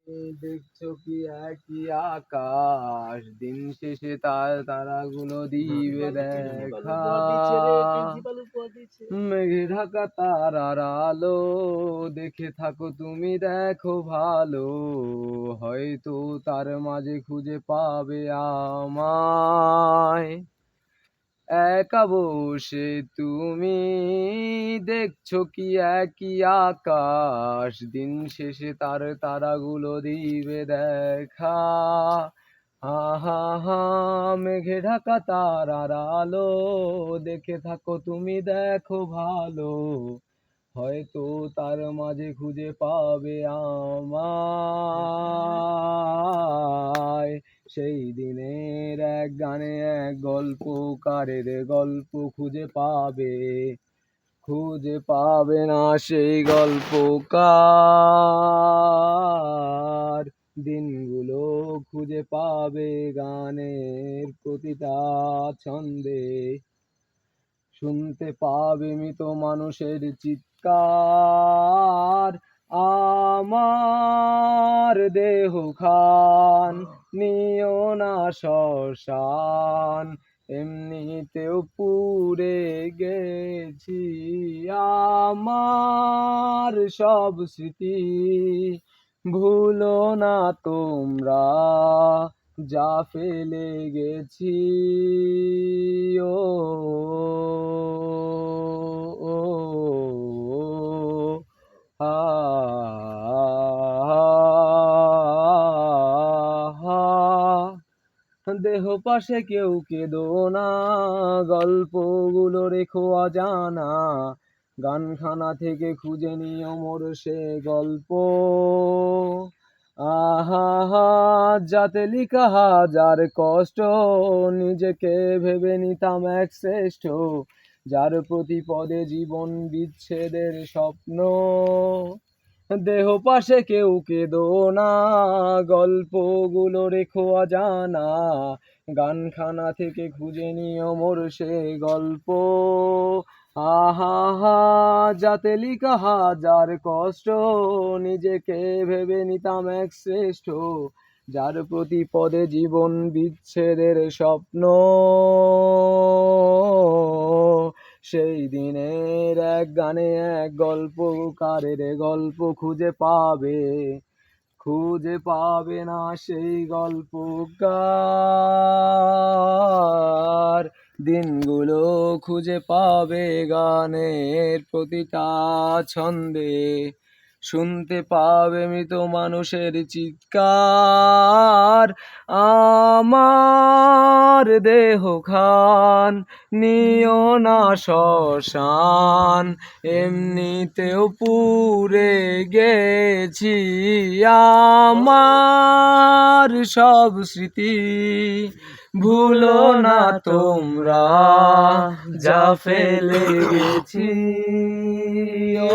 দেখছো কি একই আকাশ, দিন শেষে তার তারাগুলো দিবে দেখা। মেঘে ঢাকা তারার আলো, দেখে থাকো তুমি দেখো ভালো, হয়তো তার মাঝে খুঁজে পাবে আমায়। একা বসে তুমি দেখছো কি একই আকাশ, দিন শেষে তার তারাগুলো দিবে দেখা। হা হা হা, মেঘে ঢাকা তারার আলো, দেখে থাকো তুমি দেখো ভালো, হয়তো তার মাঝে খুঁজে পাবে আমায়। সেই দিনের এক গানে এক গল্পকারের গল্প খুঁজে পাবে না সেই গল্পকার। দিনগুলো খুঁজে পাবে গানের প্রতিটা ছন্দে, শুনতে পাবে মৃত মানুষের চিৎকার। আমার দেহ খান নিও না শ্মশান, এমনিতেও পুড়ে গেছি। আমার সব স্মৃতি ভুলো না তোমরা, যা ফেলে গেছি। ও ও আ দেহ পাশে কেউ কেঁদো না, গল্পগুলো রেখো অজানা, গানখানা থেকে খুঁজে নিও মোর সে গল্প। আহা হা, যাতে লিখা হাজার কষ্ট, নিজেকে ভেবে নিতাম এক শ্রেষ্ঠ, যার প্রতি পদে জীবন বিচ্ছেদের স্বপ্ন। দেহ পাশে কেউ কেঁদো না, গল্পগুলো রেখো অজানা, গানখানা থেকে খুঁজে নিও মোর সে গল্প। আহা হা, যাতে লিখা হাজার কষ্ট, নিজেকে ভেবে নিতাম এক শ্রেষ্ঠ, যার প্রতি পদে জীবন বিচ্ছেদের স্বপ্ন। সেই দিনের এক গানে এক গল্পকারের গল্প খুঁজে পাবে না সেই গল্পকার। দিনগুলো খুঁজে পাবে গানের প্রতিটা ছন্দে, শুনতে পাবে মৃত মানুষের চিৎকার। আমার দেহ খান নিও না শ্মশান, এমনিতেও পুড়ে গেছি। আমার সব স্মৃতি ভুলো না তোমরা, যা ফেলে গেছি। ও